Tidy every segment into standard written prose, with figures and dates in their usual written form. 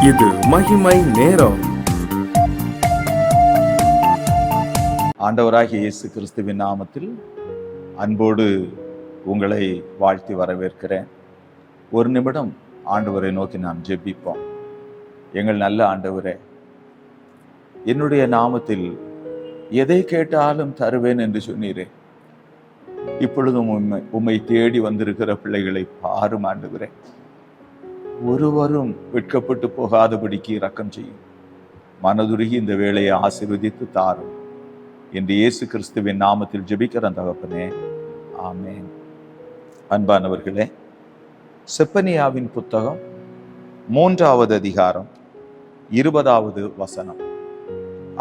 இது மகிமை நேரம். ஆண்டவராகிய இயேசு கிறிஸ்துவின் நாமத்தில் அன்போடு உங்களை வாழ்த்தி வரவேற்கிறேன். ஒரு நிமிடம் ஆண்டவரை நோக்கி நாம் ஜெபிப்போம். எங்கள் நல்ல ஆண்டவரே, என்னுடைய நாமத்தில் எதை கேட்டாலும் தருவேன் என்று சொன்னீரே. இப்பொழுதும் உம்மை தேடி வந்திருக்கிற பிள்ளைகளை பாரும் ஆண்டவரே. ஒருவரும் வெட்கப்பட்டு போகாதபடிக்கு இரக்கம் செய்யும். மனதுருகி இந்த வேளையை ஆசீர்வதித்து தாரும் என்று இயேசு கிறிஸ்துவின் நாமத்தில் ஜெபிக்கிற தகப்பனே, ஆமென். அன்பானவர்களே, செப்பனியாவின் புத்தகம் 3வது அதிகாரம் 20வது வசனம்.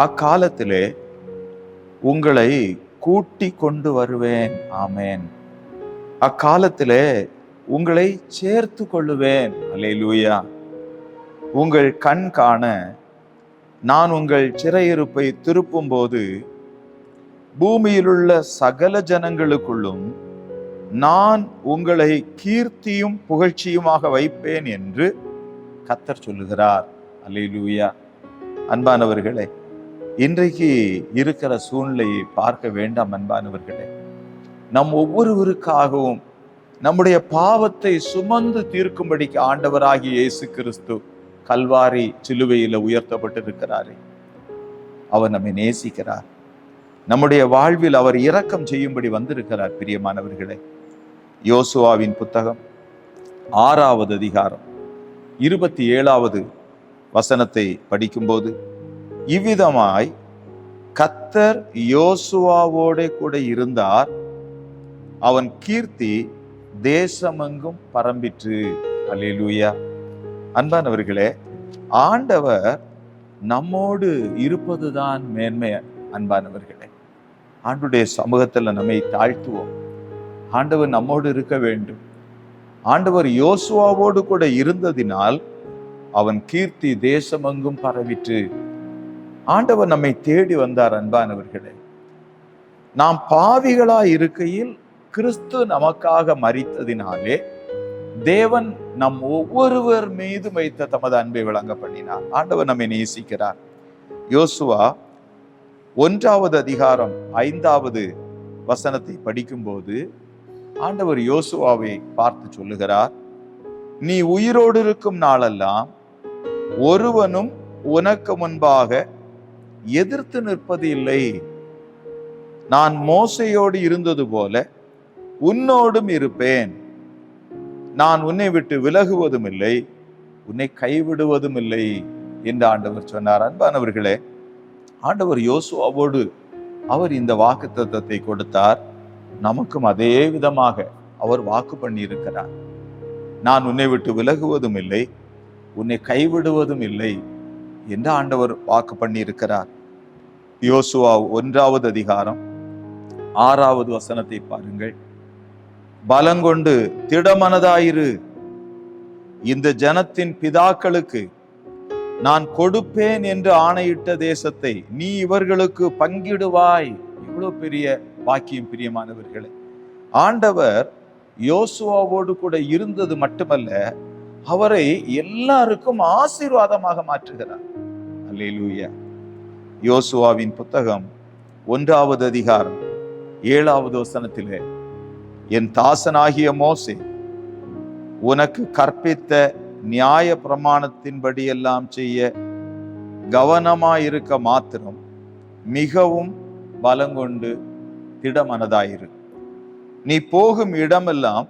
அக்காலத்திலே உங்களை கூட்டி கொண்டு வருவேன். ஆமென். அக்காலத்திலே உங்களை சேர்த்து கொள்ளுவேன். அல்லேலூயா. உங்கள் கண் காண நான் உங்கள் சிறையிருப்பை திருப்பும் போது பூமியிலுள்ள சகல ஜனங்களுக்குள்ளும் நான் உங்களை கீர்த்தியும் புகழ்ச்சியுமாக வைப்பேன் என்று கர்த்தர் சொல்லுகிறார். அல்லேலூயா. அன்பானவர்களே, இன்றைக்கு இருக்கிற சூழ்நிலையை பார்க்க வேண்டாம். அன்பானவர்களே, நம் ஒவ்வொருவருக்காகவும் நம்முடைய பாவத்தை சுமந்து தீர்க்கும்படிக்கு ஆண்டவராகிய இயேசு கிறிஸ்து கல்வாரி சிலுவையில உயர்த்தப்பட்டிருக்கிறாரே. அவர் நம்மை நேசிக்கிறார். நம்முடைய வாழ்வில் அவர் இரக்கம் செய்யும்படி வந்திருக்கிறார். பிரியமானவர்களே, யோசுவாவின் புத்தகம் 6வது அதிகாரம் 27வது வசனத்தை படிக்கும்போது, இவ்விதமாய் கர்த்தர் யோசுவாவோட கூட இருந்தார், அவன் கீர்த்தி தேசமெங்கும் பரம்பிற்று. அல்லேலூயா. அன்பானவர்களே, ஆண்டவர் நம்மோடு இருப்பதுதான் மேன்மை. அன்பானவர்களே, ஆண்டுடைய சமூகத்துல நம்மை தாழ்த்துவோம். ஆண்டவர் நம்மோடு இருக்க வேண்டும். ஆண்டவர் யோசுவாவோடு கூட இருந்ததினால் அவன் கீர்த்தி தேசமெங்கும் பரவிற்று. ஆண்டவர் நம்மை தேடி வந்தார். அன்பானவர்களே, நாம் பாவிகளாய் இருக்கையில் கிறிஸ்து நமக்காக மரித்ததினாலே தேவன் நம் ஒவ்வொருவர் மீது வைத்த தமது அன்பை விளங்க பண்ணினார். ஆண்டவர் நம்மை நேசிக்கிறார். யோசுவா 1வது அதிகாரம் 5வது வசனத்தை படிக்கும்போது ஆண்டவர் யோசுவாவை பார்த்து சொல்லுகிறார், நீ உயிரோடு இருக்கும் நாளெல்லாம் ஒருவனும் உனக்கு முன்பாக எதிர்த்து நிற்பது இல்லை. நான் மோசையோடு இருந்தது போல உன்னோடும் இருப்பேன். நான் உன்னை விட்டு விலகுவதும் இல்லை, உன்னை கைவிடுவதும் இல்லை என்று ஆண்டவர் சொன்னார். அன்பானவர்களே, ஆண்டவர் யோசுவாவோடு அவர் இந்த வாக்குத்தத்தத்தை கொடுத்தார். நமக்கும் அதே விதமாக அவர் வாக்கு பண்ணி இருக்கிறார். நான் உன்னை விட்டு விலகுவதும் இல்லை, உன்னை கைவிடுவதும் இல்லை என்று ஆண்டவர் வாக்கு பண்ணி இருக்கிறார். யோசுவா 1வது அதிகாரம் 6வது வசனத்தை பாருங்கள். பலங்கொண்டு திடமனதாயிரு, இந்த ஜனத்தின் பிதாக்களுக்கு நான் கொடுப்பேன் என்று ஆணையிட்ட தேசத்தை நீ இவர்களுக்கு பங்கிடுவாய். இவ்வளவு பெரிய வாக்கியம். பிரியமானவர்களே, ஆண்டவர் யோசுவாவோடு கூட இருந்தது மட்டுமல்ல, அவரை எல்லாருக்கும் ஆசீர்வாதமாக மாற்றுகிறார். அல்லேலூயா. யோசுவாவின் புத்தகம் 1வது அதிகாரம் 7வது வசனத்திலே, என் தாசனாகிய மோசே உனக்கு கற்பித்த நியாய பிரமாணத்தின்படி எல்லாம் செய்ய கவனமாயிருக்க மாத்திரம் மிகவும் பலங்கொண்டு திடமனதாயிரு. நீ போகும் இடமெல்லாம்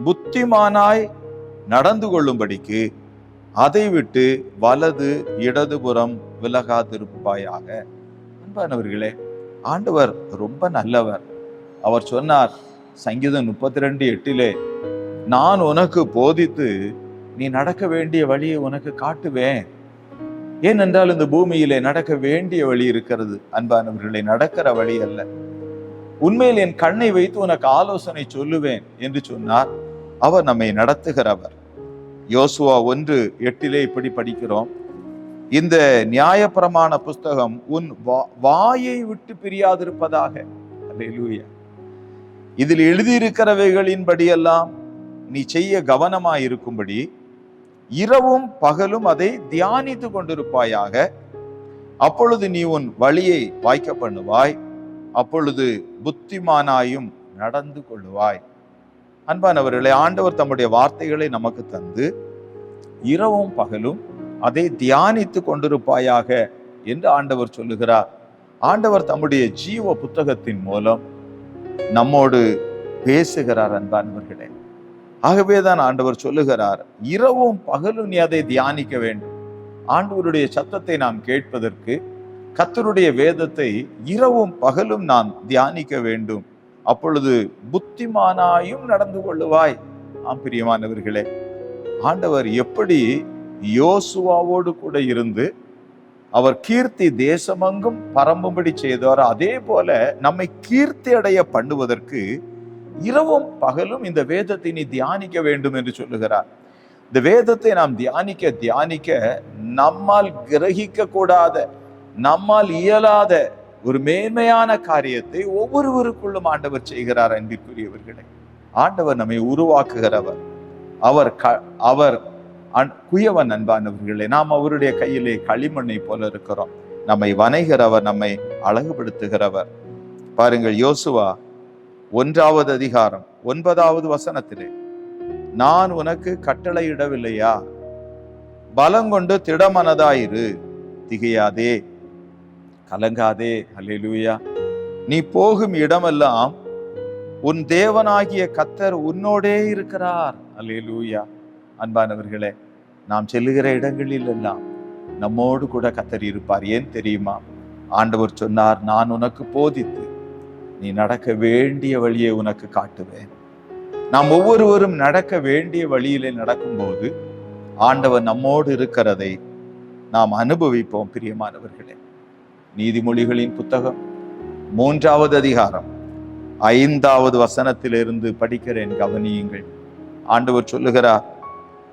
புத்திமானாய் நடந்து கொள்ளும்படிக்கு அதை விட்டு வலது இடதுபுறம் விலகாதிருப்பாயாக. அன்பானவர்களே, ஆண்டவர் ரொம்ப நல்லவர். அவர் சொன்னார் சங்கீதம் 32:8, நான் உனக்கு போதித்து நீ நடக்க வேண்டிய வழியை உனக்கு காட்டுவேன். ஏனென்றால் இந்த பூமியிலே நடக்க வேண்டிய வழி இருக்கிறது. அன்பானவர்களை, நடக்கிற வழி அல்ல. உண்மையில் என் கண்ணை வைத்து உனக்கு ஆலோசனை சொல்லுவேன் என்று சொன்னார். அவர் நம்மை நடத்துகிறவர். யோசுவா 1:8 இப்படி படிக்கிறோம், இந்த நியாயப்பிரமாண புஸ்தகம் உன் வாயை விட்டு பிரியாதிருப்பதாக. அல்லேலூயா. இதில் எழுதியிருக்கிறவைகளின்படியெல்லாம் நீ செய்ய கவனமாயிருக்கும்படி இரவும் பகலும் அதை தியானித்து கொண்டிருப்பாயாக. அப்பொழுது நீ உன் வழியை வாய்க்க பண்ணுவாய், அப்பொழுது புத்திமானாயும் நடந்து கொள்ளுவாய். அன்பானவர்களே, ஆண்டவர் தம்முடைய வார்த்தைகளை நமக்கு தந்து இரவும் பகலும் அதை தியானித்து கொண்டிருப்பாயாக என்று ஆண்டவர் சொல்லுகிறார். ஆண்டவர் தம்முடைய ஜீவ புத்தகத்தின் மூலம் நம்மோடு பேசுகிறார். அன்பானவர்களே, ஆகவேதான் ஆண்டவர் சொல்லுகிறார், இரவும் பகலும் நீ அதை தியானிக்க வேண்டும். ஆண்டவருடைய சத்தத்தை நாம் கேட்பதற்கு கர்த்தருடைய வேதத்தை இரவும் பகலும் நாம் தியானிக்க வேண்டும். அப்பொழுது புத்திமானாயும் நடந்து கொள்ளுவாய். ஆம் பிரியமானவர்களே, ஆண்டவர் எப்படி யோசுவாவோடு கூட இருந்து அவர் கீர்த்தி தேசமெங்கும் பரம்பும்படி செய்தார், அதே போல நம்மை கீர்த்தி அடைய பண்ணுவதற்கு இரவும் பகலும் இந்த வேதத்தை நீ தியானிக்க வேண்டும் என்று சொல்லுகிறார். இந்த வேதத்தை நாம் தியானிக்க தியானிக்க நம்மால் கிரகிக்க கூடாத, நம்மால் இயலாத ஒரு மேன்மையான காரியத்தை ஒவ்வொருவருக்குள்ளும் ஆண்டவர் செய்கிறார். அன்பிற்குரியவர்களே, ஆண்டவர் நம்மை உருவாக்குகிறவர். அவர் குயவன். அன்பானவர்களே, நாம் அவருடைய கையிலே களிமண்ணை போல இருக்கிறோம். நம்மை வணைகிறவர், நம்மை அழகுபடுத்துகிறவர். பாருங்கள், யோசுவா 1வது அதிகாரம் 9வது வசனத்திலே, நான் உனக்கு கட்டளையிடவில்லையா? பலங்கொண்டு திடமனதாயிரு, திகையாதே, கலங்காதே. அல்லேலூயா. நீ போகும் இடமெல்லாம் உன் தேவனாகிய கர்த்தர் உன்னோடே இருக்கிறார். அல்லேலூயா. அன்பானவர்களே, நாம் செல்லுகிற இடங்களில் எல்லாம் நம்மோடு கூட கர்த்தர் இருப்பார். ஏன் தெரியுமா? ஆண்டவர் சொன்னார், நான் உனக்கு போதித்து நீ நடக்க வேண்டிய வழியை உனக்கு காட்டுவேன். நாம் ஒவ்வொருவரும் நடக்க வேண்டிய வழியிலே நடக்கும்போது ஆண்டவர் நம்மோடு இருக்கிறதை நாம் அனுபவிப்போம். பிரியமானவர்களே, நீதிமொழிகளின் புத்தகம் 3வது அதிகாரம் 5வது வசனத்திலிருந்து படிக்கிறேன், கவனியுங்கள். ஆண்டவர் சொல்லுகிறார்,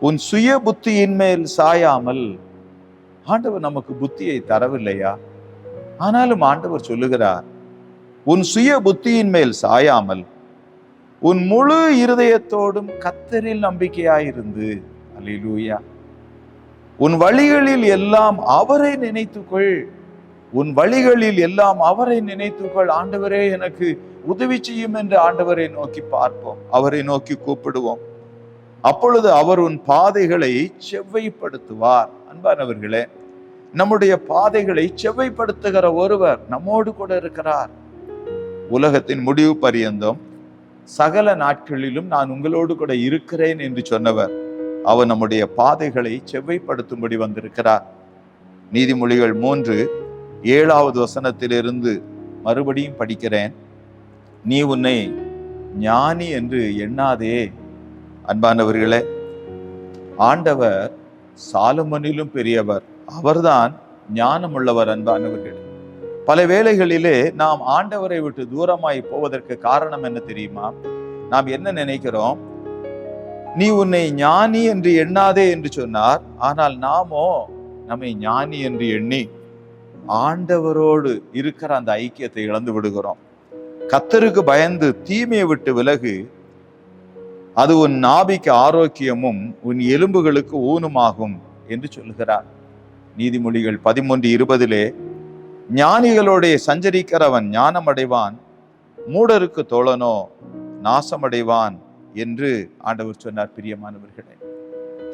உன் சுய புத்தியின் மேல் சாயாமல். ஆண்டவர் நமக்கு புத்தியை தரவில்லையா? ஆனாலும் ஆண்டவர் சொல்லுகிறார், உன் சுய புத்தியின் மேல் சாயாமல் உன் முழு இருதயத்தோடும் கர்த்தரில் நம்பிக்கையாயிருந்து. அல்லேலூயா. உன் வழிகளில் எல்லாம் அவரை நினைத்துக்கொள். உன் வழிகளில் எல்லாம் அவரை நினைத்துக்கொள். ஆண்டவரே எனக்கு உதவி செய்யும் என்று ஆண்டவரை நோக்கி பார்ப்போம், அவரை நோக்கி கூப்பிடுவோம். அப்பொழுது அவர் உன் பாதைகளை செவ்வைப்படுத்துவார். அன்பானவர்களே, நம்முடைய பாதைகளை செவ்வைப்படுத்துகிற ஒருவர் நம்மோடு கூட இருக்கிறார். உலகத்தின் முடிவு பரியந்தம் சகல நாட்களிலும் நான் உங்களோடு கூட இருக்கிறேன் என்று சொன்னவர், அவர் நம்முடைய பாதைகளை செவ்வைப்படுத்தும்படி வந்திருக்கிறார். நீதிமொழிகள் 3:7வது வசனத்திலிருந்து மறுபடியும் படிக்கிறேன். நீ உன்னை ஞானி என்று எண்ணாதே. அன்பானவர்களே, ஆண்டவர் சாலமோனிலும் பெரியவர், அவர்தான் ஞானம் உள்ளவர். அன்பானவர்களே, பல வேளைகளிலே நாம் ஆண்டவரை விட்டு தூரமாய் போவதற்கு காரணம் என்ன தெரியுமா? நாம் என்ன நினைக்கிறோம்? நீ உன்னை ஞானி என்று எண்ணாதே என்று சொன்னார். ஆனால் நாமோ நம்மை ஞானி என்று எண்ணி ஆண்டவரோடு இருக்கிற அந்த ஐக்கியத்தை இழந்து விடுகிறோம். கர்த்தருக்கு பயந்து தீமையை விட்டு விலகு, அது உன் நாபிக்கு ஆரோக்கியமும் உன் எலும்புகளுக்கு ஊனுமாகும் என்று சொல்லுகிறார். நீதிமொழிகள் 13:20 ஞானிகளோட சஞ்சரிக்கிறவன் ஞானம் அடைவான், மூடருக்கு தோழனோ நாசமடைவான் என்று ஆண்டவர் சொன்னார். பிரியமானவர்களே,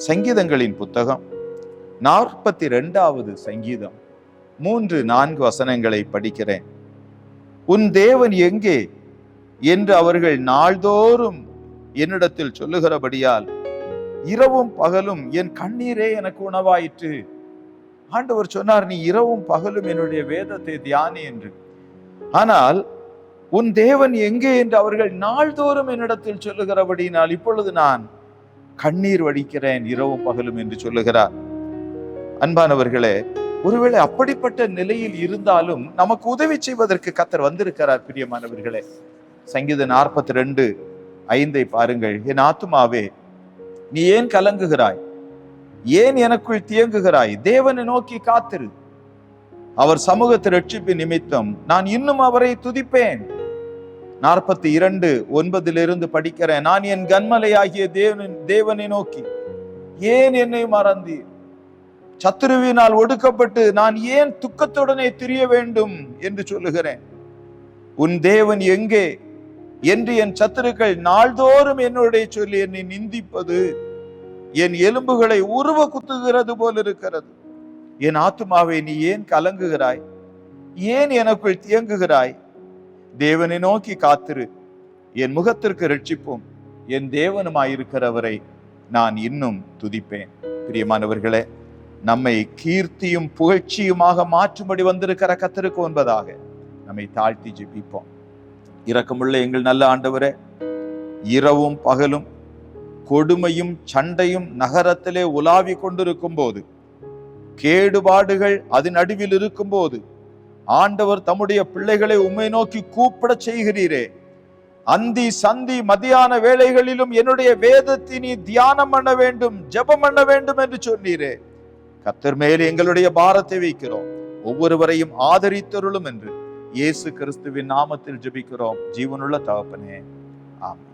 சங்கீதங்களின் புத்தகம் 42வது சங்கீதம் 3-4 வசனங்களை படிக்கிறேன். உன் தேவன் எங்கே என்று அவர்கள் நாள்தோறும் என்னிடத்தில் சொல்லுகிறபடியால் இரவும் பகலும் என் கண்ணீரே எனக்கு உணவாயிற்று. ஆண்டவர் சொன்னார், நீ இரவும் பகலும் என்னுடைய வேதத்தை தியானி என்று. ஆனால் உன் தேவன் எங்கே என்று அவர்கள் நாள்தோறும் என்னிடத்தில் சொல்லுகிறபடினால் இப்பொழுது நான் கண்ணீர் வடிக்கிறேன் இரவும் பகலும் என்று சொல்லுகிறார். அன்பானவர்களே, ஒருவேளை அப்படிப்பட்ட நிலையில் இருந்தாலும் நமக்கு உதவி செய்வதற்கு கர்த்தர் வந்திருக்கிறார். பிரியமானவர்களே, சங்கீதம் 42:5 பாருங்கள். என் ஆத்துமாவே, நீ ஏன் கலங்குகிறாய்? ஏன் எனக்குள் தியங்குகிறாய்? தேவனை நோக்கி காத்திரு, அவர் சமூகத்தை ரட்சிப்பின் நிமித்தம் நான் இன்னும் அவரை துதிப்பேன். 42:9 படிக்கிறேன். நான் என் கன்மலையாகிய தேவனை நோக்கி ஏன் என்னை மறந்தீர்? சத்துருவினால் ஒடுக்கப்பட்டு நான் ஏன் துக்கத்துடனே திரிய வேண்டும் என்று சொல்லுகிறேன். உன் தேவன் எங்கே என்று என் சத்துருக்கள் நாள்தோறும் என்னுடைய சொல்லி என்னை நிந்திப்பது என் எலும்புகளை உருவ குத்துகிறது போல் இருக்கிறது. என் ஆத்துமாவை நீ ஏன் கலங்குகிறாய்? ஏன் எனக்குள் தியங்குகிறாய்? தேவனை நோக்கி காத்திரு, என் முகத்திற்கு ரட்சிப்பும் என் தேவனுமாயிருக்கிறவரை நான் இன்னும் துதிப்பேன். பிரியமானவர்களே, நம்மை கீர்த்தியும் புகழ்ச்சியுமாக மாற்றும்படி வந்திருக்கிற கர்த்தருக்கு என்பதாக நம்மை தாழ்த்தி ஜெபிப்போம். இரக்கமுள்ள எங்கள் நல்ல ஆண்டவரே, இரவும் பகலும் கொடுமையும் சண்டையும் நகரத்திலே உலாவி கொண்டிருக்கும் போது, கேடுபாடுகள் அதன் நடுவில் இருக்கும் போது, ஆண்டவர் தம்முடைய பிள்ளைகளை உம்மை நோக்கி கூப்பிட செய்கிறீரே. அந்தி சந்தி மதியான வேளைகளிலும் என்னுடைய வேதத்தை நீ தியானம் பண்ண வேண்டும், ஜெபம் பண்ண வேண்டும் என்று சொன்னீரே. கர்த்தர் மேல் எங்களுடைய பாரத்தை வைக்கிறோம். ஒவ்வொருவரையும் ஆதரித்தருளும் என்று இயேசு கிறிஸ்துவின் நாமத்தில் ஜெபிக்கிறோம் ஜீவனுள்ள தகப்பனே, ஆமென்.